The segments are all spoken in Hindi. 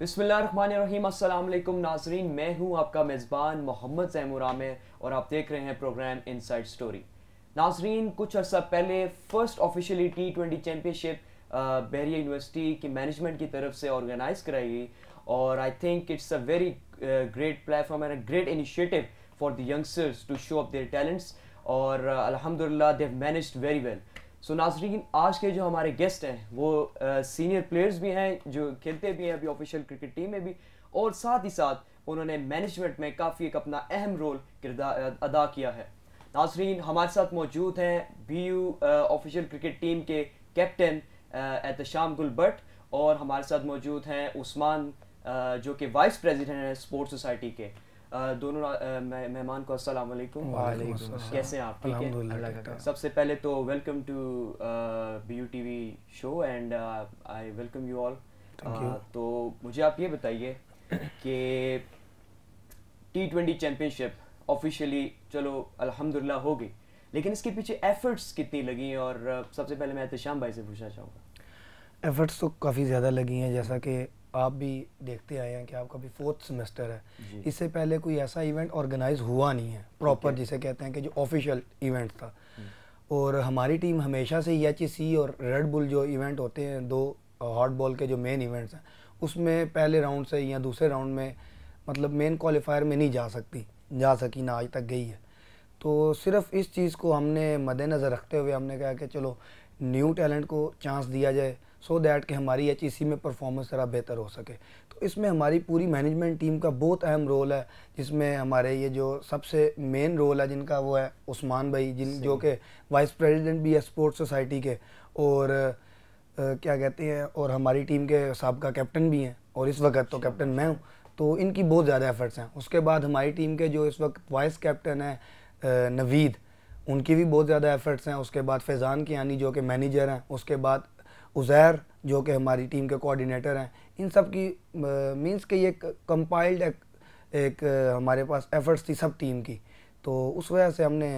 बिस्मिल्लाहिर्रहमानिर्रहीम, अस्सलाम वालेकुम नाजरीन। मैं हूं आपका मेज़बान मोहम्मद ज़ैमूर आमिर और आप देख रहे हैं प्रोग्राम इनसाइड स्टोरी। नाजरीन, कुछ अर्सा पहले first officially T20 championship Bahria university की मैनेजमेंट की तरफ से ऑर्गेनाइज कराई गई और I think it's a very great platform and a great initiative for the youngsters to show up their talents और अल्हम्दुलिल्लाह they have managed very well. So नाजरीन, आज के जो हमारे गेस्ट हैं वो सीनियर प्लेयर्स भी हैं जो खेलते भी हैं अभी ऑफिशियल क्रिकेट टीम में भी, और साथ ही साथ उन्होंने मैनेजमेंट में काफ़ी एक अपना अहम रोल किरदार अदा किया है। नाजरीन, हमारे साथ मौजूद हैं BU ऑफिशियल क्रिकेट टीम के कैप्टन एहतशाम गुल भट्ट, और हमारे साथ मौजूद हैं उस्मान जो कि वाइस प्रेसिडेंट हैं स्पोर्ट्स सोसाइटी के। दोनों मेहमान को अस्सलाम वालेकुम। कैसे हैं आप? ठीक है। सबसे पहले तो welcome to BU TV show and I welcome you all. तो मुझे आप ये बताइए कि T20 चैम्पियनशिप ऑफिशियली चलो अल्हम्दुलिल्लाह हो गई, लेकिन इसके पीछे एफर्ट्स कितनी लगी? और सबसे पहले मैं एहतशाम भाई से पूछना चाहूँगा। एफर्ट्स तो काफ़ी ज़्यादा लगी हैं, जैसा कि आप भी देखते आए हैं कि आपका भी 4th सेमेस्टर है। इससे पहले कोई ऐसा इवेंट ऑर्गेनाइज हुआ नहीं है प्रॉपर, जिसे कहते हैं कि जो ऑफिशियल इवेंट था। और हमारी टीम हमेशा से HEC और रेड बुल जो इवेंट होते हैं, दो हॉट बॉल के जो मेन इवेंट्स हैं, उसमें पहले राउंड से या दूसरे राउंड में मतलब मेन क्वालिफायर में नहीं जा सकी ना आज तक गई है। तो सिर्फ इस चीज़ को हमने मद्देनज़र रखते हुए हमने कहा कि चलो न्यू टैलेंट को चांस दिया जाए, सो दैट कि हमारी HEC में परफॉर्मेंस ज़रा बेहतर हो सके। तो इसमें हमारी पूरी मैनेजमेंट टीम का बहुत अहम रोल है, जिसमें हमारे ये जो सबसे मेन रोल है जिनका, वो है उस्मान भाई, जो कि वाइस प्रेसिडेंट भी है स्पोर्ट्स सोसाइटी के, और क्या कहते हैं, और हमारी टीम के साबका कैप्टन भी हैं, और इस वक्त तो कैप्टन मैं हूँ। तो इनकी बहुत ज़्यादा एफर्ट्स हैं। उसके बाद हमारी टीम के जो इस वक्त वाइस कैप्टन है नवीद, उनकी भी बहुत ज़्यादा एफर्ट्स हैं। उसके बाद फैज़ान कियानी जो कि मैनेजर हैं, उसके बाद उज़ैर जो कि हमारी टीम के कोऑर्डिनेटर हैं। इन सब की मींस कि ये कंपाइल्ड एक हमारे पास एफर्ट्स थी सब टीम की। तो उस वजह से हमने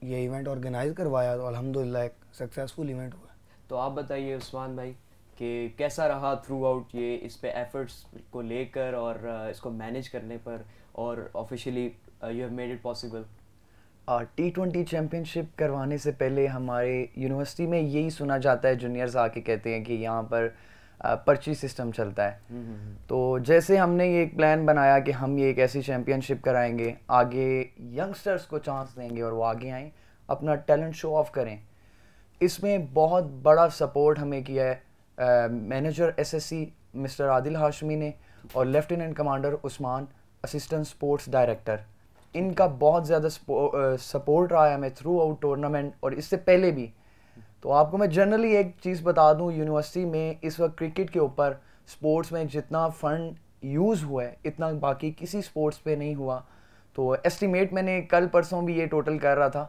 ये इवेंट ऑर्गेनाइज़ करवाया, तो अल्हम्दुलिल्लाह एक सक्सेसफुल इवेंट हुआ। तो आप बताइए उस्मान भाई कि कैसा रहा थ्रू आउट ये इस पे एफर्ट्स को लेकर और इसको मैनेज करने पर, और officially you have made it possible. T20 championship करवाने से पहले हमारे यूनिवर्सिटी में यही सुना जाता है, जूनियर्स आके कहते हैं कि यहाँ पर पर्ची सिस्टम चलता है। तो जैसे हमने ये एक प्लान बनाया कि हम ये एक ऐसी चैम्पियनशिप कराएंगे, आगे यंगस्टर्स को चांस देंगे और वो आगे आएँ, अपना टैलेंट शो ऑफ करें। इसमें बहुत बड़ा सपोर्ट हमें किया है manager SSC mister Adil Hashmi ने, और lieutenant commander Usman, assistant sports director. इनका बहुत ज़्यादा सपोर्ट रहा है हमें थ्रू आउट टूर्नामेंट और इससे पहले भी। तो आपको मैं जनरली एक चीज़ बता दूं, यूनिवर्सिटी में इस वक्त क्रिकेट के ऊपर स्पोर्ट्स में जितना फ़ंड यूज़ हुआ है इतना बाकी किसी स्पोर्ट्स पे नहीं हुआ। तो एस्टिमेट मैंने कल परसों भी ये टोटल कर रहा था,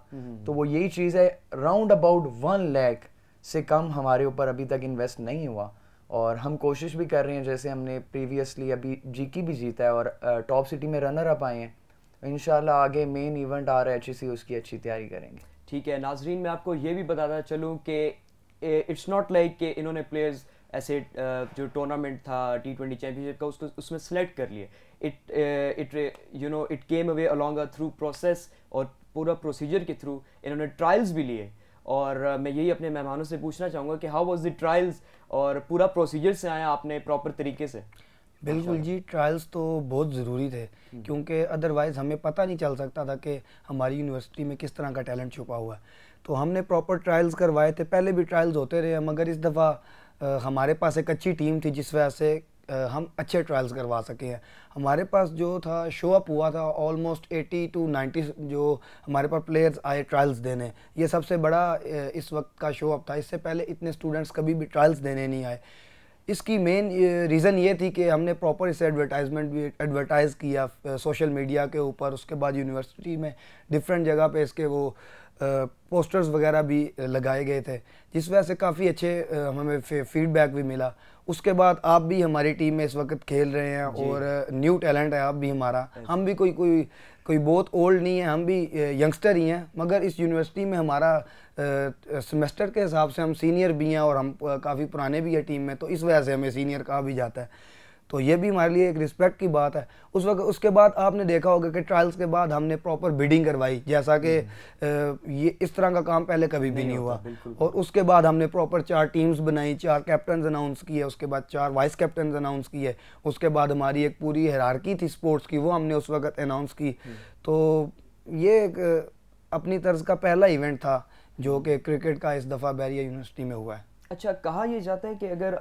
तो वो यही चीज़ है, राउंड अबाउट 1 लाख से कम हमारे ऊपर अभी तक इन्वेस्ट नहीं हुआ। और हम कोशिश भी कर रहे हैं, जैसे हमने प्रीवियसली अभी GK भी जीता है और टॉप सिटी में रनर अप आए हैं। इंशाल्लाह आगे मेन इवेंट आ रहा है HEC, उसकी अच्छी तैयारी करेंगे। ठीक है नाजरीन, मैं आपको ये भी बताता चलूँ कि इट्स नॉट लाइक कि इन्होंने प्लेयर्स ऐसे जो टूर्नामेंट था T20 चैम्पियनशिप का उसको उसमें सेलेक्ट कर लिए। It came away along a through process, और पूरा प्रोसीजर के थ्रू इन्होंने ट्रायल्स भी लिए। और मैं यही अपने मेहमानों से पूछना चाहूँगा कि हाउ वाज द ट्रायल्स, और पूरा प्रोसीजर से आया आपने प्रॉपर तरीके से? बिल्कुल जी, ट्रायल्स तो बहुत ज़रूरी थे, क्योंकि अदरवाइज़ हमें पता नहीं चल सकता था कि हमारी यूनिवर्सिटी में किस तरह का टैलेंट छुपा हुआ है। तो हमने प्रॉपर ट्रायल्स करवाए थे। पहले भी ट्रायल्स होते रहे, मगर इस दफ़ा हमारे पास एक अच्छी टीम थी, जिस वजह से हम अच्छे ट्रायल्स करवा सके हैं। हमारे पास जो था शो अप हुआ था ऑलमोस्ट 80 to 90 जो हमारे पास प्लेयर्स आए ट्रायल्स देने। ये सबसे बड़ा इस वक्त का शो अप था। इससे पहले इतने स्टूडेंट्स कभी भी ट्रायल्स देने नहीं आए। इसकी मेन रीज़न ये थी कि हमने प्रॉपर इसे एडवर्टाइजमेंट भी एडवर्टाइज़ किया सोशल मीडिया के ऊपर। उसके बाद यूनिवर्सिटी में डिफरेंट जगह पे इसके वो पोस्टर्स वगैरह भी लगाए गए थे, जिस वजह से काफ़ी अच्छे हमें फीडबैक भी मिला। उसके बाद आप भी हमारी टीम में इस वक्त खेल रहे हैं और न्यू टैलेंट है आप भी हमारा। हम भी कोई बहुत ओल्ड नहीं है, हम भी यंगस्टर ही हैं, मगर इस यूनिवर्सिटी में हमारा सेमेस्टर के हिसाब से हम सीनियर भी हैं और हम काफ़ी पुराने भी हैं टीम में, तो इस वजह से हमें सीनियर कहा भी जाता है। तो ये भी हमारे लिए एक रिस्पेक्ट की बात है। उस वक्त उसके बाद आपने देखा होगा कि ट्रायल्स के बाद हमने प्रॉपर बिडिंग करवाई, जैसा कि ये इस तरह का काम पहले कभी भी नहीं हुआ। और उसके बाद हमने प्रॉपर 4 टीम्स बनाई, 4 कैप्टन अनाउंस किए, उसके बाद 4 वाइस कैप्टन अनाउंस किए, उसके बाद हमारी एक पूरी हायरार्की थी स्पोर्ट्स की, वो हमने उस वक्त अनाउंस की। तो ये एक अपनी तर्ज का पहला इवेंट था जो कि क्रिकेट का इस दफ़ा बैरिया यूनिवर्सिटी में हुआ है। अच्छा, कहा यह जाता है कि अगर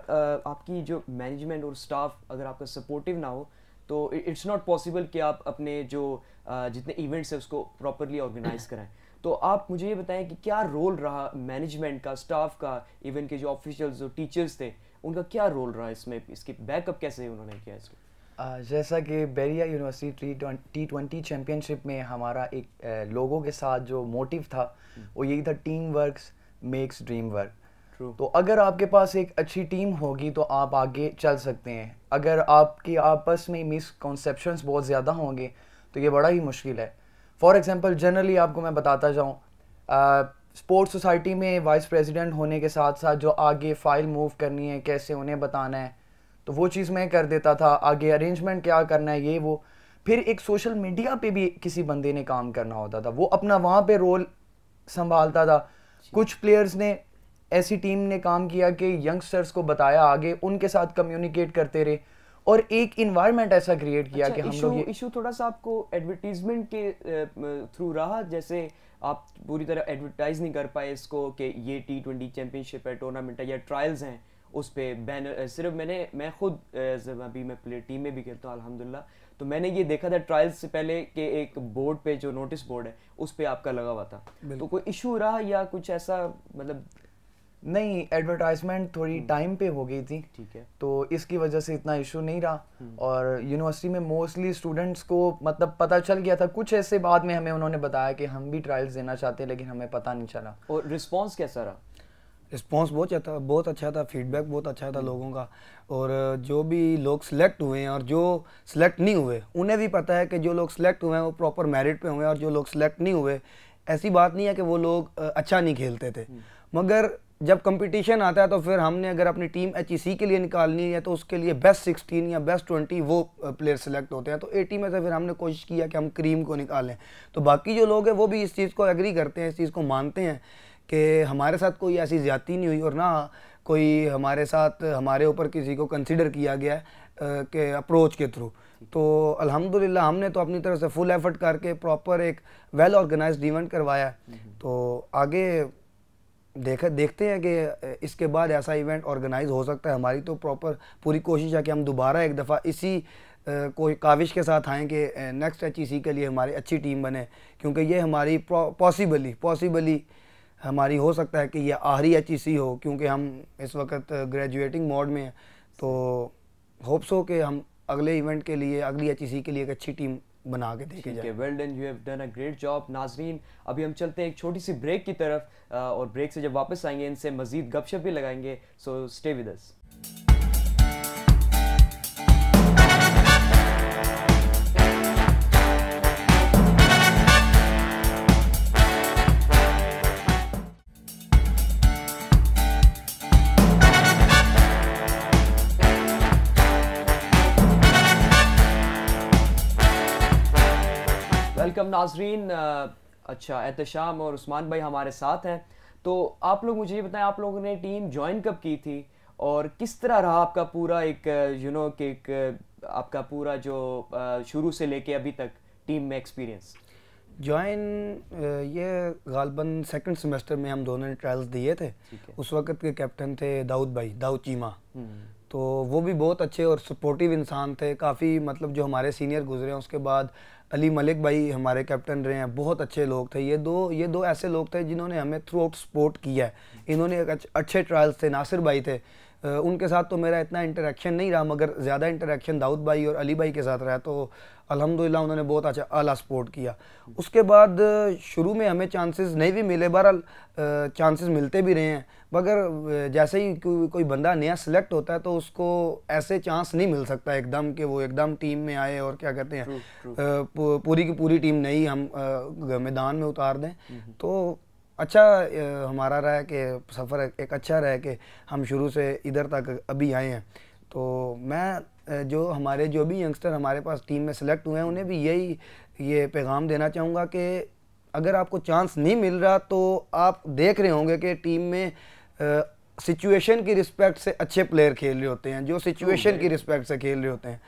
आपकी जो मैनेजमेंट और स्टाफ अगर आपका सपोर्टिव ना हो तो इट्स नॉट पॉसिबल कि आप अपने जो जितने इवेंट्स है उसको प्रॉपरली ऑर्गेनाइज कराएं। तो आप मुझे ये बताएं कि क्या रोल रहा मैनेजमेंट का, स्टाफ का, इवन के जो ऑफिशियल्स जो टीचर्स थे उनका क्या रोल रहा इसमें, इसकी बैकअप कैसे उन्होंने किया इसको? जैसा कि बैरिया यूनिवर्सिटी T20 चैम्पियनशिप में हमारा एक लोगों के साथ जो मोटिव था वो यही था, team works makes dream work. तो अगर आपके पास एक अच्छी टीम होगी तो आप आगे चल सकते हैं। अगर आपके आपस में मिसकॉन्सेप्शंस बहुत ज़्यादा होंगे तो ये बड़ा ही मुश्किल है। फॉर एग्जांपल जनरली आपको मैं बताता जाऊँ, स्पोर्ट्स सोसाइटी में वाइस प्रेसिडेंट होने के साथ साथ जो आगे फाइल मूव करनी है, कैसे उन्हें बताना है, तो वो चीज़ मैं कर देता था। आगे अरेंजमेंट क्या करना है ये वो। फिर एक सोशल मीडिया पे भी किसी बंदे ने काम करना होता था, वो अपना वहाँ पे रोल संभालता था। कुछ प्लेयर्स ने, ऐसी टीम ने काम किया कि यंगस्टर्स को बताया, आगे उनके साथ कम्युनिकेट करते रहे और एक इन्वायरमेंट ऐसा क्रिएट किया कि हम लोग इशू थोड़ा सा आपको एडवर्टीजमेंट के थ्रू रहा, जैसे आप पूरी तरह एडवर्टाइज नहीं कर पाए इसको कि ये T20 चैंपियनशिप है, टूर्नामेंट है या ट्रायल्स हैं, उस पे बैनर सिर्फ मैं खुद अभी मैं प्ले टीम में भी खेलता हूँ अल्हम्दुलिल्लाह, तो मैंने ये देखा था ट्रायल्स से पहले कि एक बोर्ड पे जो नोटिस बोर्ड है उस पे आपका लगा हुआ था। तो कोई इशू रहा या कुछ ऐसा? मतलब नहीं, एडवर्टाइजमेंट थोड़ी टाइम पे हो गई थी, ठीक है, तो इसकी वजह से इतना इशू नहीं रहा। और यूनिवर्सिटी में मोस्टली स्टूडेंट्स को मतलब पता चल गया था। कुछ ऐसे बाद में हमें उन्होंने बताया कि हम भी ट्रायल्स देना चाहते हैं, लेकिन हमें पता नहीं चला। और रिस्पांस कैसा रहा? रिस्पांस बहुत अच्छा था, फीडबैक बहुत अच्छा था लोगों का। और जो भी लोग सिलेक्ट हुए हैं और जो सिलेक्ट नहीं हुए उन्हें भी पता है कि जो लोग सिलेक्ट हुए हैं वो प्रॉपर मेरिट पे हुए हैं, और जो लोग सिलेक्ट नहीं हुए, ऐसी बात नहीं है कि वो लोग अच्छा नहीं खेलते थे, मगर जब कंपटीशन आता है तो फिर हमने अगर अपनी टीम HEC के लिए निकालनी है तो उसके लिए बेस्ट 16 या बेस्ट 20 वो प्लेयर सेलेक्ट होते हैं। तो 80 में से फिर हमने कोशिश किया कि हम क्रीम को निकालें। तो बाकी जो लोग हैं वो भी इस चीज़ को एग्री करते हैं, इस चीज़ को मानते हैं कि हमारे साथ कोई ऐसी ज़्यादती नहीं हुई और ना कोई हमारे साथ हमारे ऊपर किसी को कंसिडर किया गया है कि अप्रोच के थ्रू। तो अल्हम्दुलिल्लाह हमने तो अपनी तरफ से फुल एफर्ट करके प्रॉपर एक वेल ऑर्गेनाइज्ड इवेंट करवाया। तो आगे देखते हैं कि इसके बाद ऐसा इवेंट ऑर्गेनाइज हो सकता है। हमारी तो प्रॉपर पूरी कोशिश है कि हम दोबारा एक दफ़ा इसी कोई काविश के साथ आएँ कि नेक्स्ट HEC के लिए हमारी अच्छी टीम बने, क्योंकि ये हमारी पॉसिबली हमारी हो सकता है कि ये आखिरी HEC हो, क्योंकि हम इस वक्त ग्रेजुएटिंग मोड में हैं। तो होप्स हो कि हम अगले इवेंट के लिए, अगली HEC के लिए एक अच्छी टीम बना के देखे जाए। Well done, you have done a great job. नाजरीन, अभी हम चलते हैं एक छोटी सी ब्रेक की तरफ और ब्रेक से जब वापस आएंगे इनसे मजीद गपशप भी लगाएंगे, so stay with us. Welcome नाजरीन। अच्छा, एहतशाम और उस्मान भाई हमारे साथ हैं। तो आप लोग मुझे ये बताएं, आप लोगों ने टीम ज्वाइन कब की थी और किस तरह रहा आपका पूरा एक आपका पूरा जो शुरू से लेके अभी तक टीम में एक्सपीरियंस? ज्वाइन ये गालबन सेकंड सेमेस्टर में हम दोनों ने ट्रायल्स दिए थे। उस वक्त के कैप्टन थे दाऊद चीमा। तो वो भी बहुत अच्छे और सपोर्टिव इंसान थे काफ़ी, मतलब जो हमारे सीनियर गुजरे हैं। उसके बाद अली मलिक भाई हमारे कैप्टन रहे हैं, बहुत अच्छे लोग थे। ये दो ऐसे लोग थे जिन्होंने हमें थ्रू आउट सपोर्ट किया है। इन्होंने एक अच्छे ट्रायल्स थे। नासिर भाई थे, उनके साथ तो मेरा इतना इंटरेक्शन नहीं रहा, मगर ज़्यादा इंटरेक्शन दाऊद भाई और अली भाई के साथ रहा। तो अल्हम्दुलिल्लाह उन्होंने बहुत अच्छा आला सपोर्ट किया। उसके बाद शुरू में हमें चांसेस नहीं भी मिले, बहरहाल चांसेस मिलते भी रहे हैं, मगर जैसे ही कोई बंदा नया सिलेक्ट होता है तो उसको ऐसे चांस नहीं मिल सकता एकदम कि वो एकदम टीम में आए और क्या कहते हैं पूरी की पूरी टीम नहीं हम मैदान में उतार दें। तो अच्छा हमारा रहा है कि सफ़र एक अच्छा रहा है कि हम शुरू से इधर तक अभी आए हैं। तो मैं जो हमारे जो भी यंगस्टर हमारे पास टीम में सेलेक्ट हुए हैं उन्हें भी यही ये पैगाम देना चाहूँगा कि अगर आपको चांस नहीं मिल रहा तो आप देख रहे होंगे कि टीम में सिचुएशन की रिस्पेक्ट से अच्छे प्लेयर खेल रहे होते हैं, जो सिचुएशन की रिस्पेक्ट से खेल रहे होते हैं।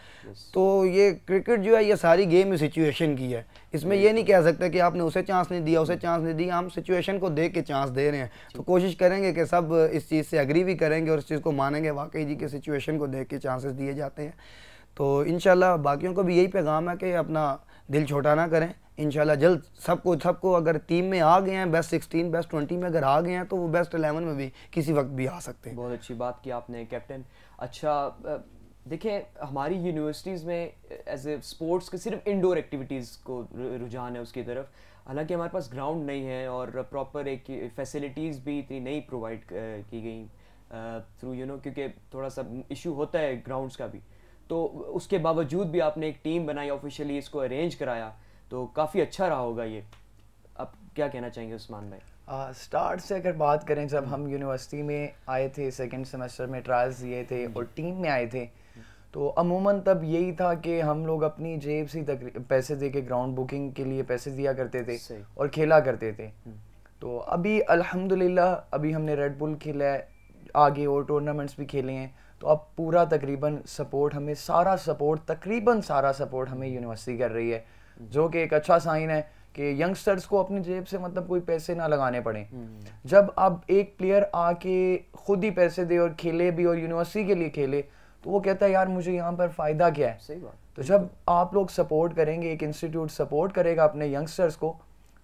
तो ये क्रिकेट जो है ये सारी गेम सिचुएशन की है। इसमें ये नहीं कह सकते कि आपने उसे चांस नहीं दिया, उसे चांस नहीं दिया, हम सिचुएशन को देख के चांस दे रहे हैं। तो कोशिश करेंगे कि सब इस चीज़ से एग्री भी करेंगे और इस चीज़ को मानेंगे वाकई जी के सिचुएशन को देख के चांसेस दिए जाते हैं। तो इंशाल्लाह बाकियों को भी यही पैगाम है कि अपना दिल छोटा ना करें। इंशाल्लाह जल्द सबको अगर टीम में आ गए हैं, बेस्ट 16 बेस्ट 20 में अगर आ गए हैं तो वो बेस्ट 11 में भी किसी वक्त भी आ सकते हैं। बहुत अच्छी बात की आपने कैप्टन। अच्छा देखिए हमारी यूनिवर्सिटीज़ में एज ए स्पोर्ट्स के सिर्फ इंडोर एक्टिविटीज़ को रुझान है उसकी तरफ, हालांकि हमारे पास ग्राउंड नहीं है और प्रॉपर एक फैसिलिटीज़ भी इतनी नहीं प्रोवाइड की गई थ्रू क्योंकि थोड़ा सा इशू होता है ग्राउंड्स का भी। तो उसके बावजूद भी आपने एक टीम बनाई, ऑफिशियली इसको अरेंज कराया, तो काफ़ी अच्छा रहा होगा ये। अब क्या कहना चाहेंगे उस्मान भाई? स्टार्ट से अगर बात करें, जब हम यूनिवर्सिटी में आए थे, सेकंड सेमेस्टर में ट्रायल्स दिए थे और टीम में आए थे, तो अमूमन तब यही था कि हम लोग अपनी जेब से पैसे दे के ग्राउंड बुकिंग के लिए पैसे दिया करते थे और खेला करते थे। तो अभी अल्हम्दुलिल्लाह अभी हमने रेड बुल खेला है, आगे और टूर्नामेंट्स भी खेले हैं, तो अब पूरा तकरीबन सपोर्ट हमें तकरीबन सारा सपोर्ट हमें यूनिवर्सिटी कर रही है, जो कि एक अच्छा साइन है कि यंगस्टर्स को अपनी जेब से मतलब कोई पैसे ना लगाने पड़े। जब अब एक प्लेयर आके खुद ही पैसे दे और खेले भी और यूनिवर्सिटी के लिए खेले, तो वो कहता है यार मुझे यहाँ पर फ़ायदा क्या है। सही बात। तो जब आप लोग सपोर्ट करेंगे, एक इंस्टीट्यूट सपोर्ट करेगा अपने यंगस्टर्स को,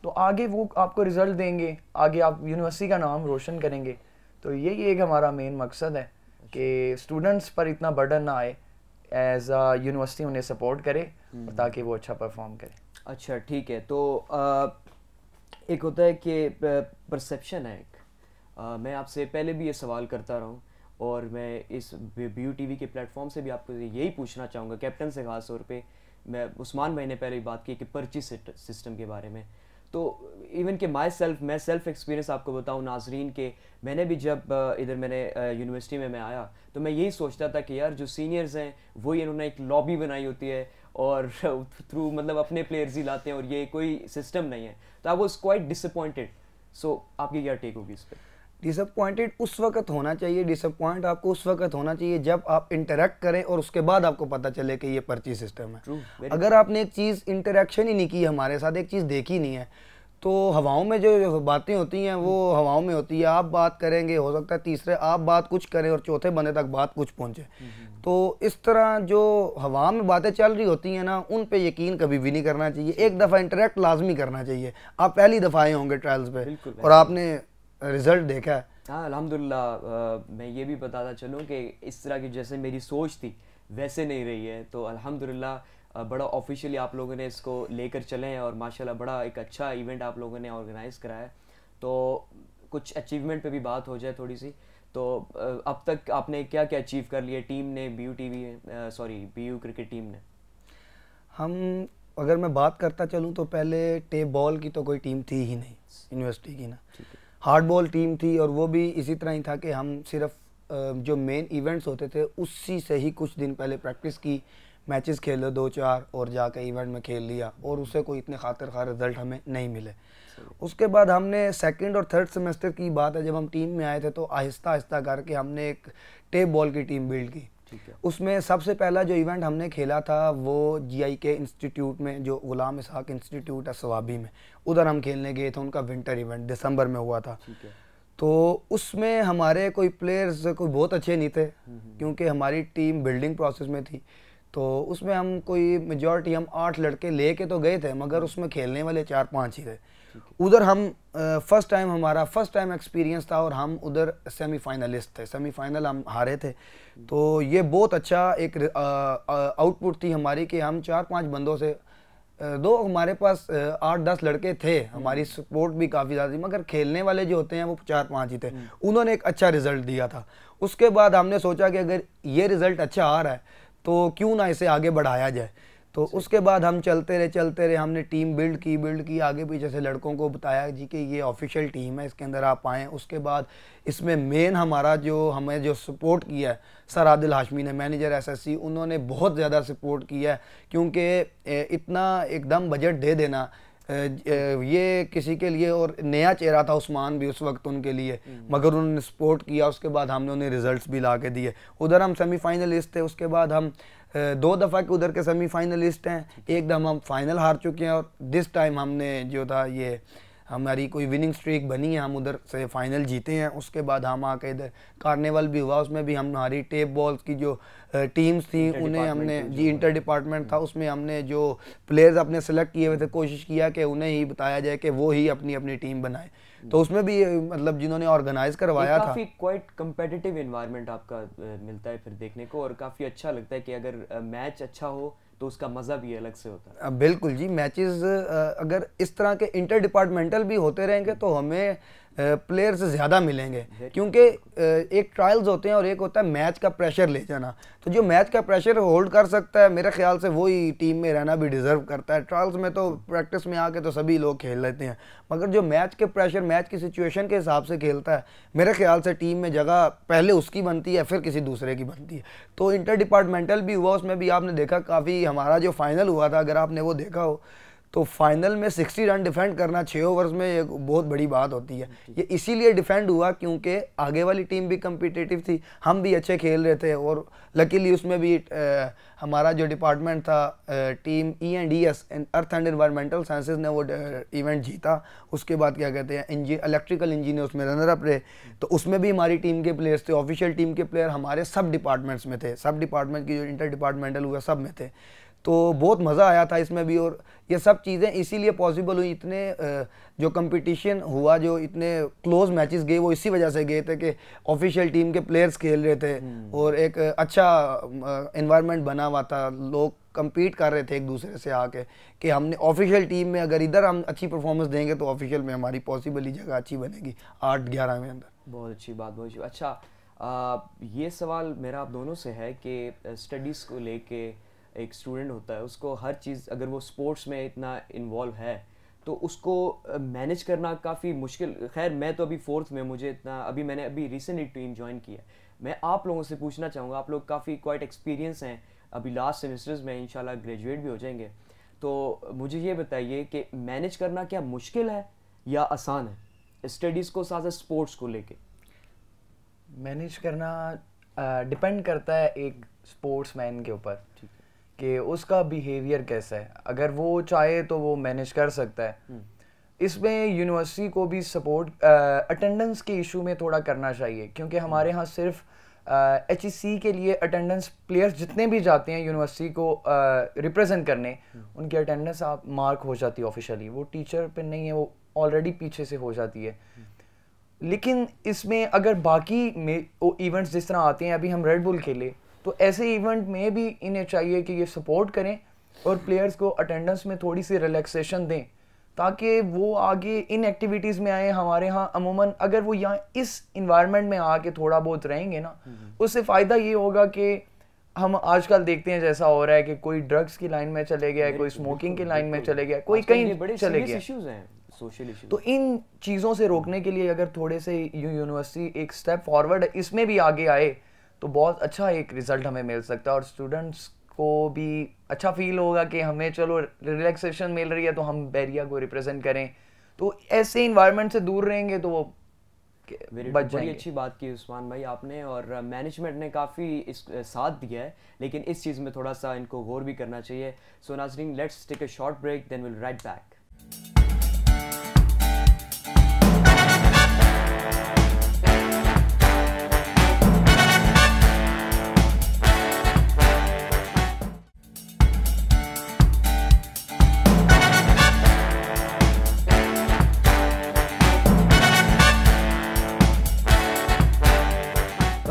तो आगे वो आपको रिजल्ट देंगे, आगे आप यूनिवर्सिटी का नाम रोशन करेंगे। तो यही एक हमारा मेन मकसद है कि स्टूडेंट्स पर इतना बर्डन ना आए, एज अ यूनिवर्सिटी उन्हें सपोर्ट करे ताकि वो अच्छा परफॉर्म करे। अच्छा ठीक है। तो एक होता है कि परसेप्शन है एक, मैं आपसे पहले भी ये सवाल करता रहा हूँ और मैं इस BU TV के प्लेटफॉर्म से भी आपको यही पूछना चाहूँगा, कैप्टन से ख़ास तौर पे। मैं उस्मान भाई ने पहले ही बात की कि पर्ची सिस्टम के बारे में, तो इवन कि मैं सेल्फ एक्सपीरियंस आपको बताऊं नाजरीन के, मैंने भी जब इधर मैंने यूनिवर्सिटी में मैं आया तो मैं यही सोचता था कि यार जो सीनियर्स हैं वही इन्होंने एक लॉबी बनाई होती है और थ्रू मतलब अपने प्लेयर्स ही लाते हैं और ये कोई सिस्टम नहीं है। तो आई वाज क्वाइट डिसअपॉइंटेड। सो आपकी क्या टेक होगी इस पर? डिसअपॉइंटेड उस वक्त होना चाहिए, डिसअपॉइंट आपको उस वक्त होना चाहिए जब आप इंटरेक्ट करें और उसके बाद आपको पता चले कि ये पर्ची सिस्टम है। अगर आपने एक चीज़ इंटरेक्शन ही नहीं की हमारे साथ, एक चीज़ देखी नहीं है, तो हवाओं में जो बातें होती हैं वो हवाओं में होती है। आप बात करेंगे, हो सकता है तीसरे आप बात कुछ करें और चौथे बंदे तक बात कुछ पहुंचे। तो इस तरह जो हवा में बातें चल रही होती हैं ना, उन पे यकीन कभी भी नहीं करना चाहिए। एक दफ़ा इंटरेक्ट लाजमी करना चाहिए। आप पहली दफ़ा आए होंगे ट्रायल्स पे और आपने रिजल्ट देखा है। हाँ अल्हम्दुलिल्लाह। मैं ये भी बताता चलूँ कि इस तरह की जैसे मेरी सोच थी वैसे नहीं रही है, तो अल्हम्दुलिल्लाह बड़ा ऑफिशियली आप लोगों ने इसको लेकर चले हैं और माशाल्लाह बड़ा एक अच्छा इवेंट आप लोगों ने ऑर्गेनाइज़ कराया है। तो कुछ अचीवमेंट पे भी बात हो जाए थोड़ी सी, तो अब तक आपने क्या क्या अचीव कर लिया टीम ने, BU क्रिकेट टीम ने? हम अगर मैं बात करता चलूँ तो पहले टेप बॉल की तो कोई टीम थी ही नहीं यूनिवर्सिटी की ना, हार्ड बॉल टीम थी और वो भी इसी तरह ही था कि हम सिर्फ जो मेन इवेंट्स होते थे उसी से ही कुछ दिन पहले प्रैक्टिस की, मैचेस खेले 2-4 और जाकर इवेंट में खेल लिया और उससे कोई इतने खातिर खा रिजल्ट हमें नहीं मिले। उसके बाद हमने सेकंड और थर्ड सेमेस्टर की बात है, जब हम टीम में आए थे तो आहिस्ता आहिस्ता करके हमने एक टेप बॉल की टीम बिल्ड की। उसमें सबसे पहला जो इवेंट हमने खेला था वो GIK इंस्टीट्यूट में, जो गुलाम इसहाक इंस्टीट्यूट है सवाबी में, उधर हम खेलने गए थे। उनका विंटर इवेंट दिसंबर में हुआ था। तो उसमें हमारे कोई प्लेयर्स कोई बहुत अच्छे नहीं थे क्योंकि हमारी टीम बिल्डिंग प्रोसेस में थी। तो उसमें हम कोई मेजॉरिटी हम 8 लड़के लेके तो गए थे मगर उसमें खेलने वाले 4-5 ही थे। उधर हम हमारा फर्स्ट टाइम एक्सपीरियंस था और हम उधर सेमीफाइनलिस्ट थे, सेमीफाइनल हम हारे थे। तो ये बहुत अच्छा एक आउटपुट थी हमारी कि हम 4-5 बंदों से, दो हमारे पास 8-10 लड़के थे, हमारी सपोर्ट भी काफ़ी ज़्यादा थी, मगर खेलने वाले जो होते हैं वो 4-5 ही थे। उन्होंने एक अच्छा रिज़ल्ट दिया था। उसके बाद हमने सोचा कि अगर ये रिज़ल्ट अच्छा आ रहा है तो क्यों ना इसे आगे बढ़ाया जाए। तो उसके बाद हम चलते रहे, हमने टीम बिल्ड की, आगे पीछे से लड़कों को बताया जी कि ये ऑफिशियल टीम है, इसके अंदर आप आएँ। उसके बाद इसमें मेन हमारा हमें जो सपोर्ट किया है सर आदिल हाशमी ने, मैनेजर एसएससी, उन्होंने बहुत ज़्यादा सपोर्ट किया है, क्योंकि इतना एकदम बजट दे देना ये किसी के लिए, और नया चेहरा था उस्मान भी उस वक्त उनके लिए, मगर उन्होंने सपोर्ट किया। उसके बाद हमने उन्हें रिजल्ट्स भी ला के दिए। उधर हम सेमीफाइनलिस्ट थे, उसके बाद हम 2 दफ़ा के उधर के सेमीफाइनलिस्ट हैं, एक दम हम फाइनल हार चुके हैं, और दिस टाइम हमने जो था ये हमारी कोई विनिंग स्ट्रीक बनी है, हम उधर से फाइनल जीते हैं। उसके बाद हम आके इधर कार्निवल भी हुआ, उसमें भी हमारी टेप बॉल्स की जो टीम्स थी उन्हें हमने जी इंटर डिपार्टमेंट था, उसमें हमने जो प्लेयर्स अपने सेलेक्ट किए हुए थे कोशिश किया कि उन्हें ही बताया जाए कि वो ही अपनी अपनी टीम बनाए। तो उसमें भी मतलब जिन्होंने ऑर्गेनाइज करवाया था, काफी क्वाइट कम्पिटिटिव एनवायरनमेंट आपका मिलता है फिर देखने को, और काफी अच्छा लगता है कि अगर मैच अच्छा हो तो उसका मज़ा भी अलग से होता है। बिल्कुल जी, मैचेस अगर इस तरह के इंटर डिपार्टमेंटल भी होते रहेंगे तो हमें प्लेयर्स ज़्यादा मिलेंगे, क्योंकि एक ट्रायल्स होते हैं और एक होता है मैच का प्रेशर ले जाना। तो जो मैच का प्रेशर होल्ड कर सकता है, मेरे ख्याल से वही टीम में रहना भी डिज़र्व करता है। ट्रायल्स में तो प्रैक्टिस में आके तो सभी लोग खेल लेते हैं, मगर जो मैच के प्रेशर, मैच की सिचुएशन के हिसाब से खेलता है, मेरे ख्याल से टीम में जगह पहले उसकी बनती है फिर किसी दूसरे की बनती है। तो इंटर डिपार्टमेंटल भी हुआ, उसमें भी आपने देखा काफ़ी, हमारा जो फाइनल हुआ था अगर आपने वो देखा हो, तो फाइनल में 60 रन डिफेंड करना 6 ओवर्स में एक बहुत बड़ी बात होती है। ये इसीलिए डिफेंड हुआ क्योंकि आगे वाली टीम भी कम्पिटिटिव थी, हम भी अच्छे खेल रहे थे, और लकीली उसमें भी हमारा जो डिपार्टमेंट था team E&ES earth and environmental sciences ने वो इवेंट जीता। उसके बाद क्या कहते हैं इलेक्ट्रिकल इंजीनियर उसमें रनर अप रहे। तो उसमें भी हमारी टीम के प्लेयर्स थे, ऑफिशियल टीम के प्लेयर हमारे सब डिपार्टमेंट्स में थे, सब डिपार्टमेंट की जो इंटर डिपार्टमेंटल हुआ सब में थे। तो बहुत मज़ा आया था इसमें भी, और ये सब चीज़ें इसीलिए पॉसिबल हुई, इतने जो कंपटीशन हुआ, जो इतने क्लोज मैचेस गए, वो इसी वजह से गए थे कि ऑफिशियल टीम के प्लेयर्स खेल रहे थे और एक अच्छा एनवायरनमेंट बना हुआ था, लोग compete कर रहे थे एक दूसरे से आके कि हमने ऑफिशियल टीम में अगर इधर हम अच्छी परफॉर्मेंस देंगे तो ऑफिशियल में हमारी पॉसिबली जगह अच्छी बनेगी 8-11 में अंदर। बहुत अच्छी बात, बहुत अच्छी। अच्छा, ये सवाल मेरा आप दोनों से है कि स्टडीज़ को लेके एक स्टूडेंट होता है, उसको हर चीज़, अगर वो स्पोर्ट्स में इतना इन्वॉल्व है तो उसको मैनेज करना काफ़ी मुश्किल। खैर मैं तो अभी 4th में, मुझे इतना मैंने अभी रिसेंटली टीम ज्वाइन की है। मैं आप लोगों से पूछना चाहूँगा, आप लोग काफ़ी क्वाइट एक्सपीरियंस हैं, अभी लास्ट सेमेस्टर्स में इंशाल्लाह ग्रेजुएट भी हो जाएंगे, तो मुझे ये बताइए कि मैनेज करना क्या मुश्किल है या आसान है स्टडीज़ को साथ साथ स्पोर्ट्स को लेके? मैनेज करना डिपेंड करता है एक स्पोर्ट्समैन के ऊपर कि उसका बिहेवियर कैसा है। अगर वो चाहे तो वो मैनेज कर सकता है। इसमें यूनिवर्सिटी को भी सपोर्ट अटेंडेंस के इशू में थोड़ा करना चाहिए, क्योंकि हमारे यहाँ सिर्फ HEC के लिए अटेंडेंस प्लेयर्स जितने भी जाते हैं यूनिवर्सिटी को रिप्रेजेंट करने, उनकी अटेंडेंस आप मार्क हो जाती है ऑफिशियली, वो टीचर पे नहीं है, वो ऑलरेडी पीछे से हो जाती है। लेकिन इसमें अगर बाकी इवेंट्स जिस तरह आते हैं, अभी हम रेड बुल खेले, तो ऐसे इवेंट में भी इन्हें चाहिए कि ये सपोर्ट करें और प्लेयर्स को अटेंडेंस में थोड़ी सी रिलैक्सेशन दें ताकि वो आगे इन एक्टिविटीज़ में आए। हमारे यहाँ अमूमन अगर वो यहाँ इस इन्वायरमेंट में आके थोड़ा बहुत रहेंगे ना, उससे फ़ायदा ये होगा कि हम आजकल देखते हैं जैसा हो रहा है कि कोई ड्रग्स की लाइन में चले गया है, कोई स्मोकिंग की लाइन में चले गया, कोई कहीं चले गया, सोशल इश्यूज। तो इन चीज़ों से रोकने के लिए अगर थोड़े से यूनिवर्सिटी एक स्टेप फॉरवर्ड इसमें भी आगे आए तो बहुत अच्छा एक रिजल्ट हमें मिल सकता है, और स्टूडेंट्स को भी अच्छा फील होगा कि हमें चलो रिलैक्सेशन मिल रही है तो हम बैरिया को रिप्रेजेंट करें। तो ऐसे इन्वायरमेंट से दूर रहेंगे तो वो बच जाएंगे। बड़ी अच्छी बात की उस्मान भाई आपने, और मैनेजमेंट ने काफ़ी इस साथ दिया है, लेकिन इस चीज़ में थोड़ा सा इनको गौर भी करना चाहिए। सो नाज़रीन, let's take a short break, then will right back.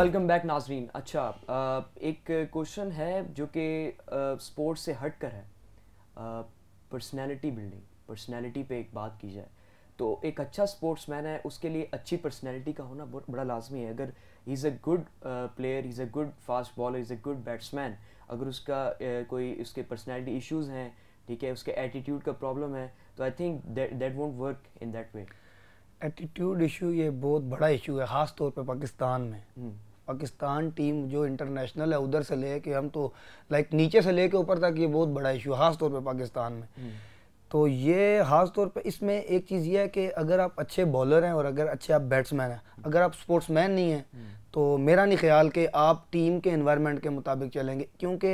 Welcome back नाजरीन। अच्छा, एक क्वेश्चन है जो कि स्पोर्ट्स से हट कर है, पर्सनैलिटी बिल्डिंग, पर्सनैलिटी पे एक बात की जाए तो एक अच्छा स्पोर्ट्समैन है उसके लिए अच्छी पर्सनैलिटी का होना बहुत बड़ा लाजमी है। अगर he is a good player, he is a good fast bowler, is a good batsman, अगर उसका कोई उसके पर्सनैलिटी इश्यूज़ हैं, ठीक है, उसके एटीट्यूड का प्रॉब्लम है, तो I think that won't work in that way. Attitude issue ये बहुत बड़ा इशू है, ख़ास तौर पे पाकिस्तान में। पाकिस्तान टीम जो इंटरनेशनल है उधर से लेके हम तो लाइक नीचे से लेके ऊपर तक ये बहुत बड़ा इशू है, ख़ास तौर पे पाकिस्तान में। तो ये ख़ास तौर पे इसमें एक चीज़ ये है कि अगर आप अच्छे बॉलर हैं और अगर अच्छे आप बैट्समैन हैं, अगर आप स्पोर्ट्समैन नहीं हैं, तो मेरा नहीं ख्याल कि आप टीम के एनवायरनमेंट के मुताबिक चलेंगे, क्योंकि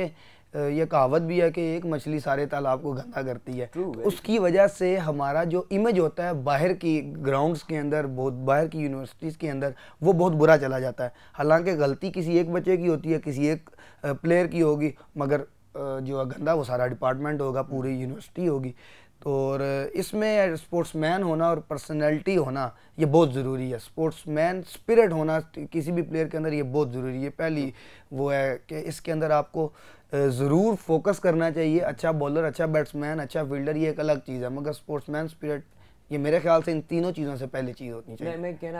ये कहावत भी है कि एक मछली सारे तालाब को गंदा करती है। तो उसकी वजह से हमारा जो इमेज होता है बाहर की ग्राउंड्स के अंदर, बहुत बाहर की यूनिवर्सिटीज़ के अंदर, वो बहुत बुरा चला जाता है। हालांकि गलती किसी एक बच्चे की होती है, किसी एक प्लेयर की होगी, मगर जो गंदा वो सारा डिपार्टमेंट होगा, पूरी यूनिवर्सिटी होगी। तो और इसमें स्पोर्ट्समैन होना और पर्सनैलिटी होना ये बहुत ज़रूरी है। स्पोर्ट्समैन स्पिरिट होना किसी भी प्लेयर के अंदर ये बहुत ज़रूरी है। पहली वो है कि इसके अंदर आपको ज़रूर फोकस करना चाहिए। अच्छा बॉलर, अच्छा बैट्समैन, अच्छा फील्डर, ये एक अलग चीज़ है, मगर स्पोर्ट्समैन स्पिरिट ये मेरे ख्याल से इन तीनों चीज़ों से पहले चीज़ होनी चाहिए।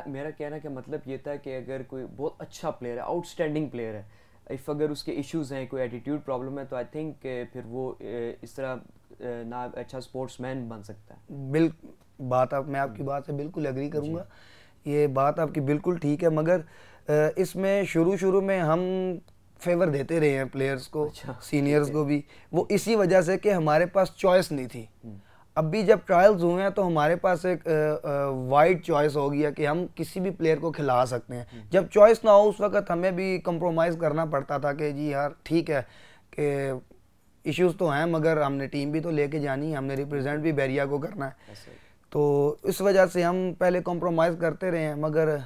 मेरा कहना का मतलब ये था कि अगर कोई बहुत अच्छा प्लेयर है, आउटस्टैंडिंग प्लेयर है, इफ़ अगर उसके इश्यूज़ हैं, कोई एटीट्यूड प्रॉब्लम है, तो आई थिंक फिर वो इस तरह ना अच्छा स्पोर्ट्समैन बन सकता है। मैं आपकी बात से बिल्कुल एग्री करूँगा, ये बात आपकी बिल्कुल ठीक है, मगर इसमें शुरू में हम फेवर देते रहे हैं प्लेयर्स को, सीनियर्स को भी, वो इसी वजह से कि हमारे पास चॉइस नहीं थी। अभी जब ट्रायल्स हुए हैं तो हमारे पास एक वाइड चॉइस हो गया कि हम किसी भी प्लेयर को खिला सकते हैं। जब चॉइस ना हो उस वक्त हमें भी कंप्रोमाइज़ करना पड़ता था कि जी यार ठीक है कि इश्यूज़ तो हैं, मगर हमने टीम भी तो लेके जानी है, हमने रिप्रेजेंट भी बैरिया को करना है। तो इस वजह से हम पहले कंप्रोमाइज़ करते रहे हैं, मगर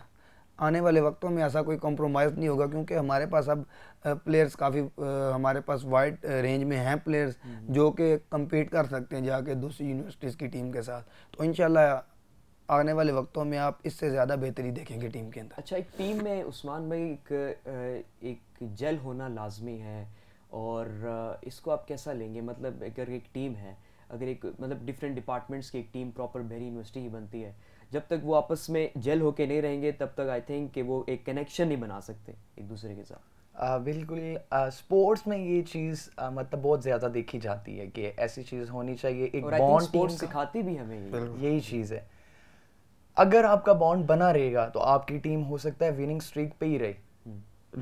आने वाले वक्तों में ऐसा कोई कंप्रोमाइज़ नहीं होगा, क्योंकि हमारे पास अब प्लेयर्स काफ़ी हमारे पास वाइड रेंज में हैं प्लेयर्स जो कि कम्पीट कर सकते हैं जाके दूसरी यूनिवर्सिटीज़ की टीम के साथ। तो इंशाल्लाह आने वाले वक्तों में आप इससे ज़्यादा बेहतरी देखेंगे टीम के अंदर। अच्छा, एक टीम में उस्मान भाई एक जेल होना लाजमी है, और इसको आप कैसा लेंगे? मतलब अगर एक टीम है, अगर एक मतलब डिफरेंट डिपार्टमेंट्स की एक टीम प्रॉपर बेरी यूनिवर्सिटी की बनती है, जब तक वो आपस में जेल होके नहीं रहेंगे तब तक आई थिंक कि वो एक कनेक्शन नहीं बना सकते एक दूसरे के साथ। बिल्कुल, स्पोर्ट्स में ये चीज़ मतलब बहुत ज़्यादा देखी जाती है कि ऐसी चीज़ होनी चाहिए, एक बॉन्ड टीम सिखाती भी हमें यही चीज़ है। अगर आपका बॉन्ड बना रहेगा तो आपकी टीम हो सकता है विनिंग स्ट्रीक पे ही रहे।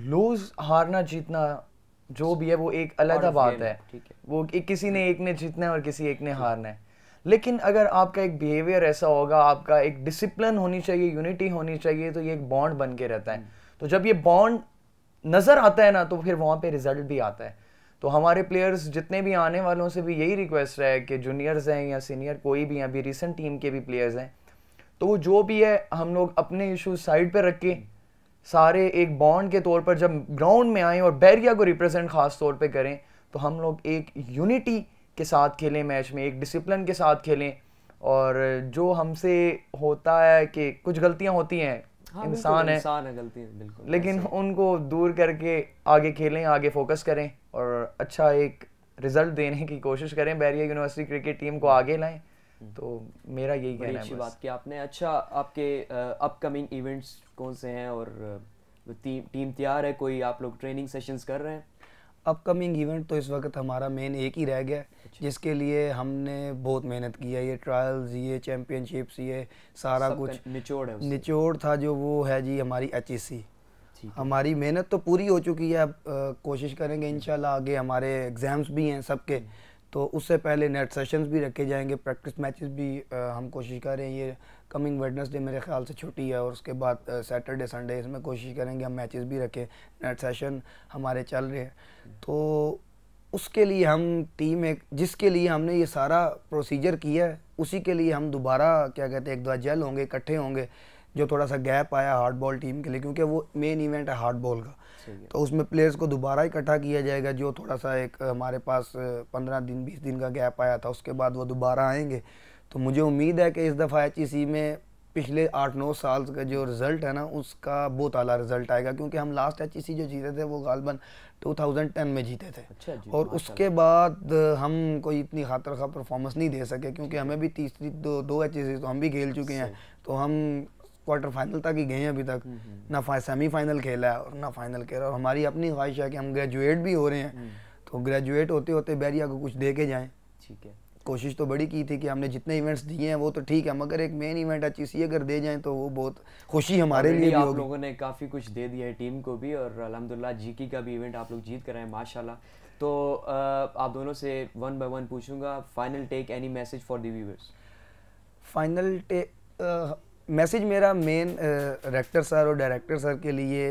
लूज, हारना जीतना जो भी है वो एक अलग बात है, वो किसी ने एक ने जीतना है और किसी एक ने हारना है। लेकिन अगर आपका एक बिहेवियर ऐसा होगा, आपका एक डिसिप्लिन होनी चाहिए, यूनिटी होनी चाहिए, तो ये एक बॉन्ड बन के रहता है। तो जब ये बॉन्ड नज़र आता है ना, तो फिर वहाँ पे रिजल्ट भी आता है। तो हमारे प्लेयर्स जितने भी आने वालों से भी यही रिक्वेस्ट है कि जूनियर्स हैं या सीनियर कोई भी हैं, अभी रिसेंट टीम के भी प्लेयर्स हैं, तो वो जो भी है हम लोग अपने इशूज साइड पर रख के सारे एक बॉन्ड के तौर पर जब ग्राउंड में आएँ और बैरिया को रिप्रेजेंट खास तौर पर करें, तो हम लोग एक यूनिटी के साथ खेलें मैच में, एक डिसिप्लिन के साथ खेलें। और जो हमसे होता है कि कुछ गलतियां होती हैं, इंसान है गलती है, बिल्कुल, लेकिन उनको दूर करके आगे खेलें, आगे फोकस करें और अच्छा एक रिजल्ट देने की कोशिश करें, बैरिया यूनिवर्सिटी क्रिकेट टीम को आगे लाएं। तो मेरा यही कहना है। अच्छी बात कि आपने। अच्छा, आपके अपकमिंग इवेंट्स कौन से हैं और टीम तैयार है, कोई आप लोग ट्रेनिंग सेशंस कर रहे हैं? अपकमिंग इवेंट तो इस वक्त हमारा मेन एक ही रह गया, जिसके लिए हमने बहुत मेहनत की है। ये ट्रायल्स, ये चैम्पियनशिप्स, ये सारा कुछ निचोड़ था जो वो है जी हमारी HSC। हमारी मेहनत तो पूरी हो चुकी है, अब कोशिश करेंगे इंशाल्लाह। आगे हमारे एग्ज़ाम्स भी हैं सबके, तो उससे पहले नेट सेशंस भी रखे जाएंगे, प्रैक्टिस मैचेस भी हम कोशिश कर रहे हैं। ये कमिंग वेडनेसडे मेरे ख्याल से छुट्टी है और उसके बाद सैटरडे संडे इसमें कोशिश करेंगे हम मैचेस भी रखें, नेट सेशन हमारे चल रहे हैं। तो उसके लिए हम टीम एक जिसके लिए हमने ये सारा प्रोसीजर किया है, उसी के लिए हम दोबारा क्या कहते हैं एक दो जेल होंगे, इकट्ठे होंगे। जो थोड़ा सा गैप आया हार्ड बॉल टीम के लिए, क्योंकि वो मेन इवेंट है हार्ड बॉल का, तो उसमें प्लेयर्स को दोबारा इकट्ठा किया जाएगा। जो थोड़ा सा एक हमारे पास 15 दिन 20 दिन का गैप आया था, उसके बाद वो दोबारा आएंगे। तो मुझे उम्मीद है कि इस दफ़ा HEC में पिछले 8-9 साल का जो रिज़ल्ट है ना उसका बहुत आला रिज़ल्ट आएगा, क्योंकि हम लास्ट HEC जो जीते थे वो गालबन 2010 में जीते थे। अच्छा जी, और उसके बाद हम कोई इतनी खातर खा परफॉर्मेंस नहीं दे सके, क्योंकि हमें भी तीसरी दो HEC तो हम भी खेल चुके हैं, तो हम क्वार्टर फाइनल तक ही गए हैं अभी तक, ना सेमीफाइनल खेला है और ना फाइनल खेला। और हमारी अपनी ख्वाहिश है कि हम ग्रेजुएट भी हो रहे हैं, तो ग्रेजुएट होते होते बैरिया को कुछ दे के जाएँ। ठीक है, कोशिश तो बड़ी की थी कि हमने जितने इवेंट्स दिए हैं वो तो ठीक है, मगर एक मेन इवेंट HEC अगर दे जाएं तो वो बहुत खुशी हमारे लिए भी आप होगी। लोगों ने काफ़ी कुछ दे दिया है टीम को भी, और अल्हम्दुलिल्लाह GK का भी इवेंट आप लोग जीत कर आए माशाल्लाह। तो आप दोनों से 1 by 1 पूछूंगा, final take, any message for the viewers? Final message मेरा मेन रेक्टर सर और डायरेक्टर सर के लिए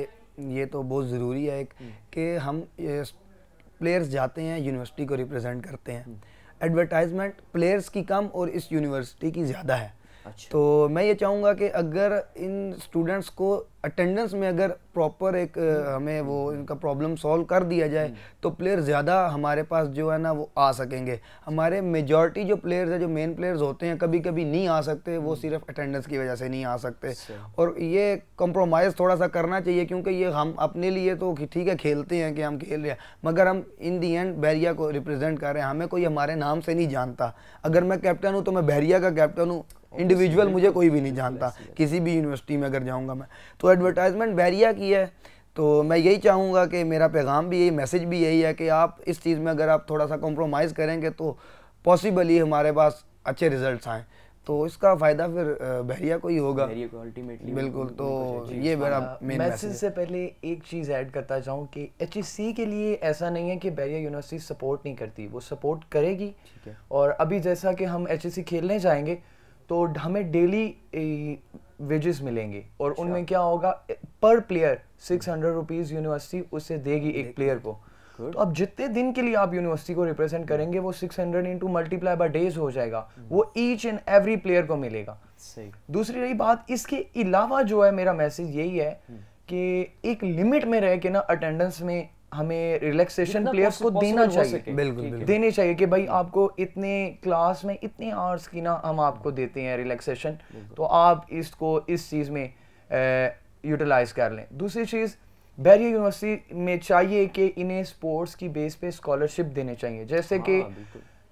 ये तो बहुत ज़रूरी है कि हम प्लेयर्स जाते हैं यूनिवर्सिटी को रिप्रेजेंट करते हैं, एडवर्टाइजमेंट प्लेयर्स की कम और इस यूनिवर्सिटी की ज़्यादा है। अच्छा। तो मैं ये चाहूँगा कि अगर इन स्टूडेंट्स को अटेंडेंस में अगर प्रॉपर एक हमें वो इनका प्रॉब्लम सॉल्व कर दिया जाए तो प्लेयर ज़्यादा हमारे पास जो है ना वो आ सकेंगे। हमारे मेजॉरिटी जो प्लेयर्स है, जो मेन प्लेयर्स होते हैं, कभी कभी नहीं आ सकते, वो सिर्फ अटेंडेंस की वजह से नहीं आ सकते। और ये कंप्रोमाइज़ थोड़ा सा करना चाहिए, क्योंकि ये हम अपने लिए तो ठीक है खेलते हैं कि हम खेल रहे हैं, मगर हम इन दी एंड बैरिया को रिप्रेजेंट कर रहे हैं। हमें कोई हमारे नाम से नहीं जानता। अगर मैं कैप्टन हूँ तो मैं बैरिया का कैप्टन हूँ, इंडिविजुअल मुझे कोई भी नहीं जानता किसी भी यूनिवर्सिटी में अगर जाऊंगा मैं। तो एडवर्टाइजमेंट बैरिया की है, तो मैं यही चाहूँगा कि मेरा पैगाम भी यही, मैसेज भी यही है कि आप इस चीज़ में अगर आप थोड़ा सा कॉम्प्रोमाइज़ करेंगे तो पॉसिबली हमारे पास अच्छे रिजल्ट्स आएँ, तो इसका फ़ायदा फिर बैरिया को ही होगा, बैरिया को अल्टीमेटली। बिल्कुल। तो ये मेरा मेन मैसेज से पहले एक चीज़ ऐड करता चाहूँ कि HEC के लिए ऐसा नहीं है कि बैरिया यूनिवर्सिटी सपोर्ट नहीं करती, वो सपोर्ट करेगी। और अभी जैसा कि हम HEC खेलने जाएंगे तो हमें डेली वेजेस मिलेंगे, और उनमें क्या होगा, पर प्लेयर 600 रुपीज़ यूनिवर्सिटी उससे देगी एक प्लेयर को। तो अब जितने दिन के लिए आप यूनिवर्सिटी को रिप्रेजेंट करेंगे वो 600 इंटू मल्टीप्लाई बाय डेज हो जाएगा, वो ईच एंड एवरी प्लेयर को मिलेगा। सही। दूसरी रही बात, इसके अलावा जो है मेरा मैसेज यही है कि एक लिमिट में रह के ना अटेंडेंस में हमें रिलैक्सेशन प्लेयर्स को देना चाहिए, बिल्कुल देने चाहिए कि भाई आपको इतने क्लास में इतने आवर्स की ना हम आपको देते हैं रिलैक्सेशन, तो आप इसको इस चीज़ में यूटिलाइज कर लें। दूसरी चीज़, बैरिया यूनिवर्सिटी में चाहिए कि इन्हें स्पोर्ट्स की बेस पे स्कॉलरशिप देने चाहिए, जैसे कि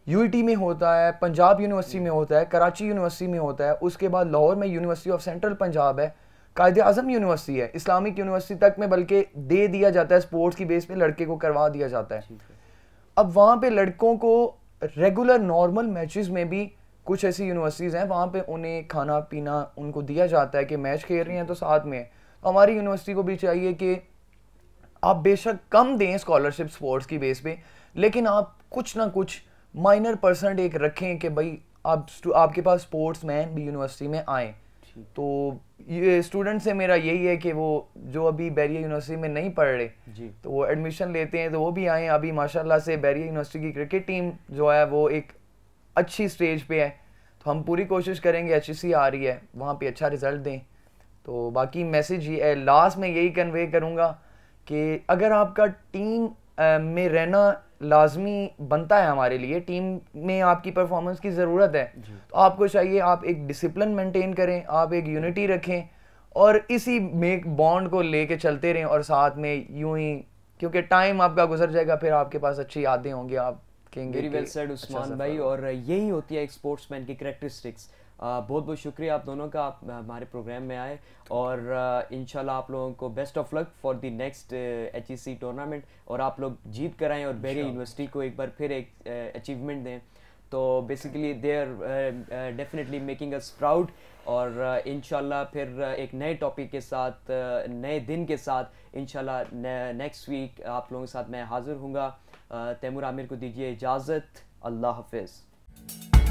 UET में होता है, पंजाब यूनिवर्सिटी में होता है, कराची यूनिवर्सिटी में होता है, उसके बाद लाहौर में यूनिवर्सिटी ऑफ सेंट्रल पंजाब है, कायदे आज़म यूनिवर्सिटी है, इस्लामिक यूनिवर्सिटी तक में बल्कि दे दिया जाता है, स्पोर्ट्स की बेस पे लड़के को करवा दिया जाता है। अब वहाँ पे लड़कों को रेगुलर नॉर्मल मैचेस में भी कुछ ऐसी यूनिवर्सिटीज़ हैं वहाँ पे उन्हें खाना पीना उनको दिया जाता है कि मैच खेल रहे हैं तो साथ में। हमारी यूनिवर्सिटी को भी चाहिए कि आप बेशक कम दें स्कॉलरशिप स्पोर्ट्स की बेस पे, लेकिन आप कुछ ना कुछ माइनर % एक रखें कि भाई आपके पास स्पोर्ट्स मैन भी यूनिवर्सिटी में आए। तो ये स्टूडेंट से मेरा यही है कि वो जो अभी बैरिया यूनिवर्सिटी में नहीं पढ़ रहे तो वो एडमिशन लेते हैं तो वो भी आए। अभी माशाल्लाह से बैरिया यूनिवर्सिटी की क्रिकेट टीम जो है वो एक अच्छी स्टेज पे है, तो हम पूरी कोशिश करेंगे, HEC आ रही है, वहाँ पे अच्छा रिजल्ट दें। तो बाकी मैसेज ये लास्ट में यही कन्वे करूँगा कि अगर आपका टीम में रहना लाजमी बनता है, हमारे लिए टीम में आपकी परफॉर्मेंस की ज़रूरत है, तो आपको चाहिए आप एक डिसिप्लिन मेंटेन करें, आप एक यूनिटी रखें और इसी में बॉन्ड को लेके चलते रहें और साथ में यूं ही, क्योंकि टाइम आपका गुजर जाएगा फिर आपके पास अच्छी यादें होंगी, आप कहेंगे वेरी वेल सेड उस्मान भाई। और यही होती है एक स्पोर्ट्समैन की कैरेक्टरिस्टिक्स। बहुत बहुत शुक्रिया आप दोनों का, आप हमारे प्रोग्राम में आए और इंशाल्लाह आप लोगों को best of luck for the next HEC tournament और आप लोग जीत कर आएँ और बैरिया यूनिवर्सिटी को एक बार फिर एक अचीवमेंट दें। तो basically they are definitely making us proud और इंशाल्लाह फिर एक नए टॉपिक के साथ, नए दिन के साथ इंशाल्लाह नेक्स्ट वीक आप लोगों के साथ मैं हाजिर हूँगा। तैमूर आमिर को दीजिए इजाज़त, अल्लाह हाफिज़।